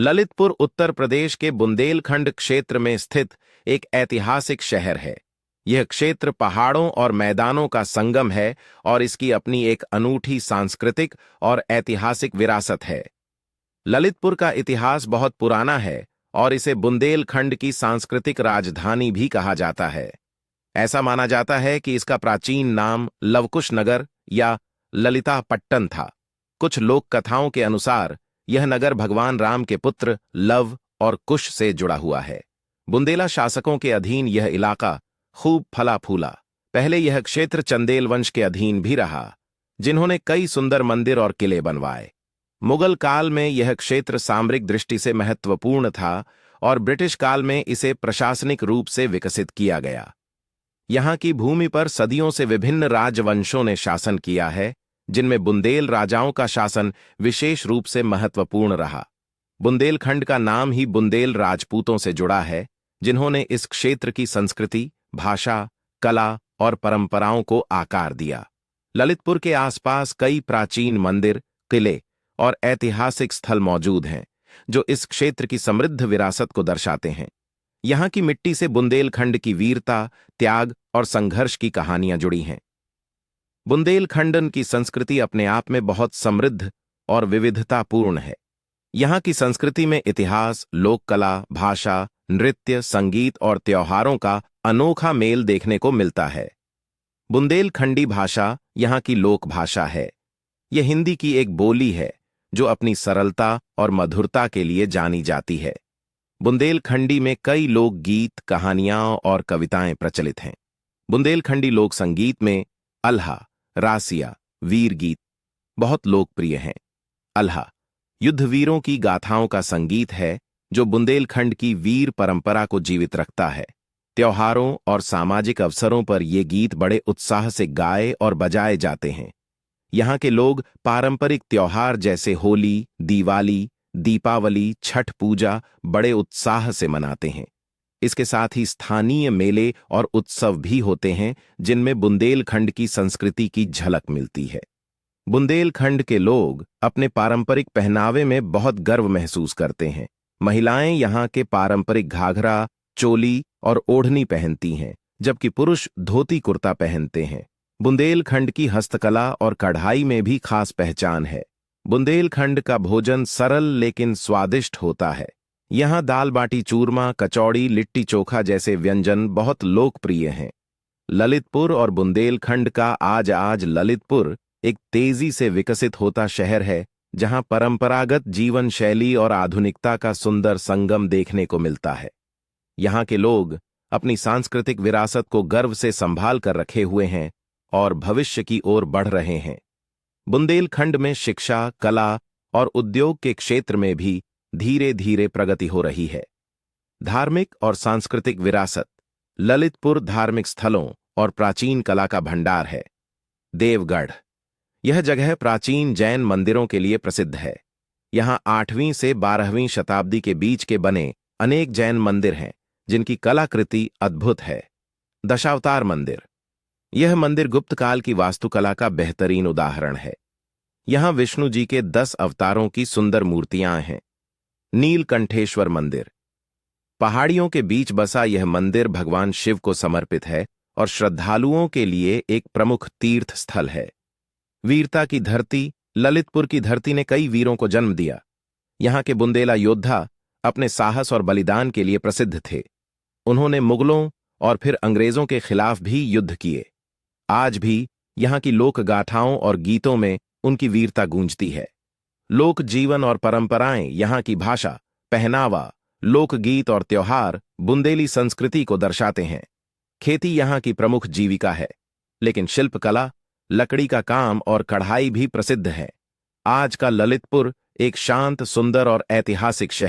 ललितपुर उत्तर प्रदेश के बुंदेलखंड क्षेत्र में स्थित एक ऐतिहासिक शहर है। यह क्षेत्र पहाड़ों और मैदानों का संगम है और इसकी अपनी एक अनूठी सांस्कृतिक और ऐतिहासिक विरासत है। ललितपुर का इतिहास बहुत पुराना है और इसे बुंदेलखंड की सांस्कृतिक राजधानी भी कहा जाता है। ऐसा माना जाता है कि इसका प्राचीन नाम लवकुश नगर या ललितापट्टन था। कुछ लोक कथाओं के अनुसार यह नगर भगवान राम के पुत्र लव और कुश से जुड़ा हुआ है। बुंदेला शासकों के अधीन यह इलाका खूब फला फूला। पहले यह क्षेत्र चंदेल वंश के अधीन भी रहा, जिन्होंने कई सुंदर मंदिर और किले बनवाए। मुगल काल में यह क्षेत्र सामरिक दृष्टि से महत्वपूर्ण था और ब्रिटिश काल में इसे प्रशासनिक रूप से विकसित किया गया। यहाँ की भूमि पर सदियों से विभिन्न राजवंशों ने शासन किया है, जिनमें बुंदेल राजाओं का शासन विशेष रूप से महत्वपूर्ण रहा। बुंदेलखंड का नाम ही बुंदेल राजपूतों से जुड़ा है, जिन्होंने इस क्षेत्र की संस्कृति, भाषा, कला और परंपराओं को आकार दिया। ललितपुर के आसपास कई प्राचीन मंदिर, किले और ऐतिहासिक स्थल मौजूद हैं, जो इस क्षेत्र की समृद्ध विरासत को दर्शाते हैं। यहाँ की मिट्टी से बुंदेलखंड की वीरता, त्याग और संघर्ष की कहानियां जुड़ी हैं। बुंदेलखंडन की संस्कृति अपने आप में बहुत समृद्ध और विविधतापूर्ण है। यहाँ की संस्कृति में इतिहास, लोक कला, भाषा, नृत्य, संगीत और त्योहारों का अनोखा मेल देखने को मिलता है। बुंदेलखंडी भाषा यहाँ की लोक भाषा है। यह हिंदी की एक बोली है जो अपनी सरलता और मधुरता के लिए जानी जाती है। बुंदेलखंडी में कई लोक गीत, कहानियां और कविताएं प्रचलित हैं। बुंदेलखंडी लोक संगीत में अल्हा, रासिया, वीर गीत बहुत लोकप्रिय हैं। अल्हा युद्धवीरों की गाथाओं का संगीत है जो बुंदेलखंड की वीर परंपरा को जीवित रखता है। त्योहारों और सामाजिक अवसरों पर ये गीत बड़े उत्साह से गाए और बजाए जाते हैं। यहाँ के लोग पारंपरिक त्योहार जैसे होली, दिवाली, दीपावली, छठ पूजा बड़े उत्साह से मनाते हैं। इसके साथ ही स्थानीय मेले और उत्सव भी होते हैं, जिनमें बुंदेलखंड की संस्कृति की झलक मिलती है। बुंदेलखंड के लोग अपने पारंपरिक पहनावे में बहुत गर्व महसूस करते हैं। महिलाएं यहाँ के पारंपरिक घाघरा, चोली और ओढ़नी पहनती हैं, जबकि पुरुष धोती कुर्ता पहनते हैं। बुंदेलखंड की हस्तकला और कढ़ाई में भी खास पहचान है। बुंदेलखंड का भोजन सरल लेकिन स्वादिष्ट होता है। यहाँ दाल बाटी चूरमा, कचौड़ी, लिट्टी चोखा जैसे व्यंजन बहुत लोकप्रिय हैं। ललितपुर और बुंदेलखंड का आज ललितपुर एक तेजी से विकसित होता शहर है, जहाँ परंपरागत जीवन शैली और आधुनिकता का सुंदर संगम देखने को मिलता है। यहाँ के लोग अपनी सांस्कृतिक विरासत को गर्व से संभाल कर रखे हुए हैं और भविष्य की ओर बढ़ रहे हैं। बुंदेलखंड में शिक्षा, कला और उद्योग के क्षेत्र में भी धीरे धीरे प्रगति हो रही है। धार्मिक और सांस्कृतिक विरासत। ललितपुर धार्मिक स्थलों और प्राचीन कला का भंडार है। देवगढ़ यह जगह प्राचीन जैन मंदिरों के लिए प्रसिद्ध है। यहाँ 8वीं से 12वीं शताब्दी के बीच के बने अनेक जैन मंदिर हैं, जिनकी कलाकृति अद्भुत है। दशावतार मंदिर यह मंदिर गुप्त काल की वास्तुकला का बेहतरीन उदाहरण है। यहाँ विष्णु जी के 10 अवतारों की सुंदर मूर्तियां हैं। नीलकंठेश्वर मंदिर पहाड़ियों के बीच बसा यह मंदिर भगवान शिव को समर्पित है और श्रद्धालुओं के लिए एक प्रमुख तीर्थ स्थल है। वीरता की धरती। ललितपुर की धरती ने कई वीरों को जन्म दिया। यहाँ के बुंदेला योद्धा अपने साहस और बलिदान के लिए प्रसिद्ध थे। उन्होंने मुगलों और फिर अंग्रेजों के खिलाफ भी युद्ध किए। आज भी यहाँ की लोक गाथाओं और गीतों में उनकी वीरता गूंजती है। लोक जीवन और परंपराएं यहाँ की भाषा, पहनावा, लोकगीत और त्योहार बुंदेली संस्कृति को दर्शाते हैं। खेती यहाँ की प्रमुख जीविका है, लेकिन शिल्पकला, लकड़ी का काम और कढ़ाई भी प्रसिद्ध है। आज का ललितपुर एक शांत, सुंदर और ऐतिहासिक शहर